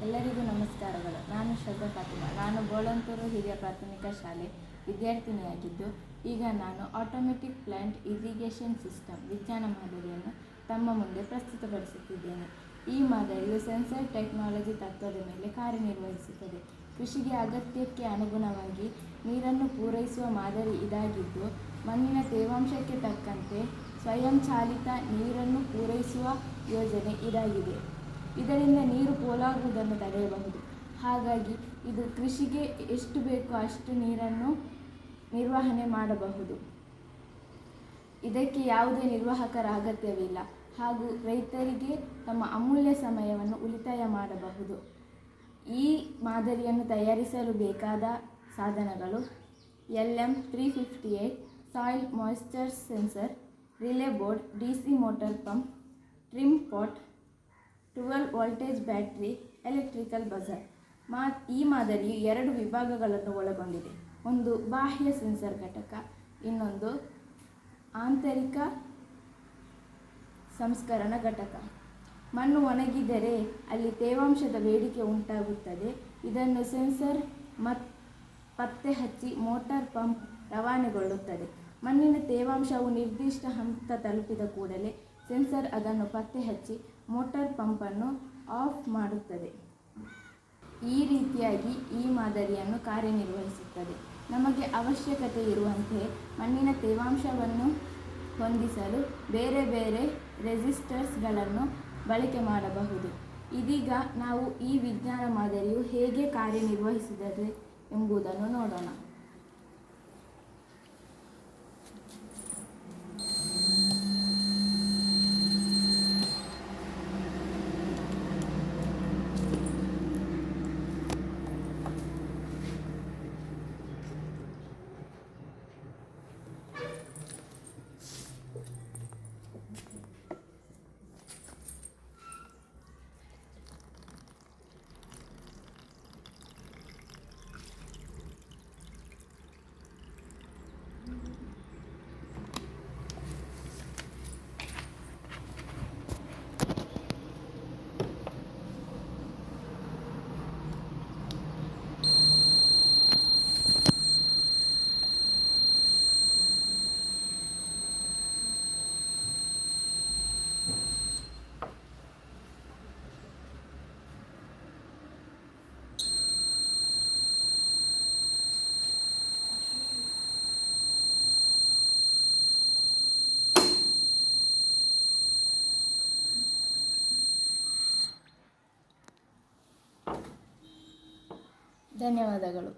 ಎಲ್ಲರಿಗೂ ನಮಸ್ಕಾರಗಳು. ನಾನು ಶ್ರದ್ಧಾ ಫಾತಿಮಾ. ನಾನು ಬೋಳಂತೂರು ಹಿರಿಯ ಪ್ರಾಥಮಿಕ ಶಾಲೆ ವಿದ್ಯಾರ್ಥಿನಿಯಾಗಿದ್ದು, ಈಗ ನಾನು ಆಟೋಮೆಟಿಕ್ ಪ್ಲಾಂಟ್ ಇರಿಗೇಷನ್ ಸಿಸ್ಟಮ್ ವಿಜ್ಞಾನ ಮಾದರಿಯನ್ನು ತಮ್ಮ ಮುಂದೆ ಪ್ರಸ್ತುತಪಡಿಸುತ್ತಿದ್ದೇನೆ. ಈ ಮಾದರಿಯು ಸೆನ್ಸರ್ ಟೆಕ್ನಾಲಜಿ ತತ್ವದ ಮೇಲೆ ಕಾರ್ಯನಿರ್ವಹಿಸುತ್ತದೆ. ಕೃಷಿಗೆ ಅಗತ್ಯಕ್ಕೆ ಅನುಗುಣವಾಗಿ ನೀರನ್ನು ಪೂರೈಸುವ ಮಾದರಿ ಇದಾಗಿದ್ದು, ಮಣ್ಣಿನ ತೇವಾಂಶಕ್ಕೆ ತಕ್ಕಂತೆ ಸ್ವಯಂಚಾಲಿತ ನೀರನ್ನು ಪೂರೈಸುವ ಯೋಜನೆ ಇದಾಗಿದೆ. ಇದರಿಂದ ನೀರು ಪೋಲಾಗುವುದನ್ನು ತಡೆಯಬಹುದು. ಹಾಗಾಗಿ ಇದು ಕೃಷಿಗೆ ಎಷ್ಟು ಬೇಕೋ ಅಷ್ಟು ನೀರನ್ನು ನಿರ್ವಹಣೆ ಮಾಡಬಹುದು. ಇದಕ್ಕೆ ಯಾವುದೇ ನಿರ್ವಾಹಕರ ಅಗತ್ಯವಿಲ್ಲ ಹಾಗೂ ರೈತರಿಗೆ ತಮ್ಮ ಅಮೂಲ್ಯ ಸಮಯವನ್ನು ಉಳಿತಾಯ ಮಾಡಬಹುದು. ಈ ಮಾದರಿಯನ್ನು ತಯಾರಿಸಲು ಬೇಕಾದ ಸಾಧನಗಳು: LM358 soil moisture sensor, relay board, DC motor pump, trim pot, 12 voltage battery, electrical buzzer. ಈ ಮಾದರಿಯು 2 ವಿಭಾಗಗಳನ್ನು ಒಳಗೊಂಡಿದೆ. ಒಂದು ಬಾಹ್ಯ ಸೆನ್ಸರ್ ಘಟಕ, ಇನ್ನೊಂದು ಆಂತರಿಕ ಸಂಸ್ಕರಣ ಘಟಕ. ಮಣ್ಣು ಒಣಗಿದರೆ ಅಲ್ಲಿ ತೇವಾಂಶದ ಬೇಡಿಕೆ ಉಂಟಾಗುತ್ತದೆ. ಇದನ್ನು ಸೆನ್ಸರ್ ಪತ್ತೆ ಹಚ್ಚಿ ಮೋಟಾರ್ ಪಂಪ್ ರವಾನೆಗೊಳ್ಳುತ್ತದೆ. ಮಣ್ಣಿನ ತೇವಾಂಶವು ನಿರ್ದಿಷ್ಟ ಹಂತ ತಲುಪಿದ ಕೂಡಲೇ ಸೆನ್ಸರ್ ಅದನ್ನು ಪತ್ತೆ ಹಚ್ಚಿ ಮೋಟಾರ್ ಪಂಪನ್ನು ಆಫ್ ಮಾಡುತ್ತದೆ. ಈ ರೀತಿಯಾಗಿ ಈ ಮಾದರಿಯನ್ನು ಕಾರ್ಯನಿರ್ವಹಿಸುತ್ತದೆ. ನಮಗೆ ಅವಶ್ಯಕತೆ ಇರುವಂತೆ ಮಣ್ಣಿನ ತೇವಾಂಶವನ್ನು ಹೊಂದಿಸಲು ಬೇರೆ ಬೇರೆ ರೆಸಿಸ್ಟರ್ಸ್ಗಳನ್ನು ಬಳಕೆ ಮಾಡಬಹುದು. ಇದೀಗ ನಾವು ಈ ವಿಜ್ಞಾನ ಮಾದರಿಯು ಹೇಗೆ ಕಾರ್ಯನಿರ್ವಹಿಸುತ್ತದೆ ಎಂಬುದನ್ನು ನೋಡೋಣ. ಧನ್ಯವಾದಗಳು.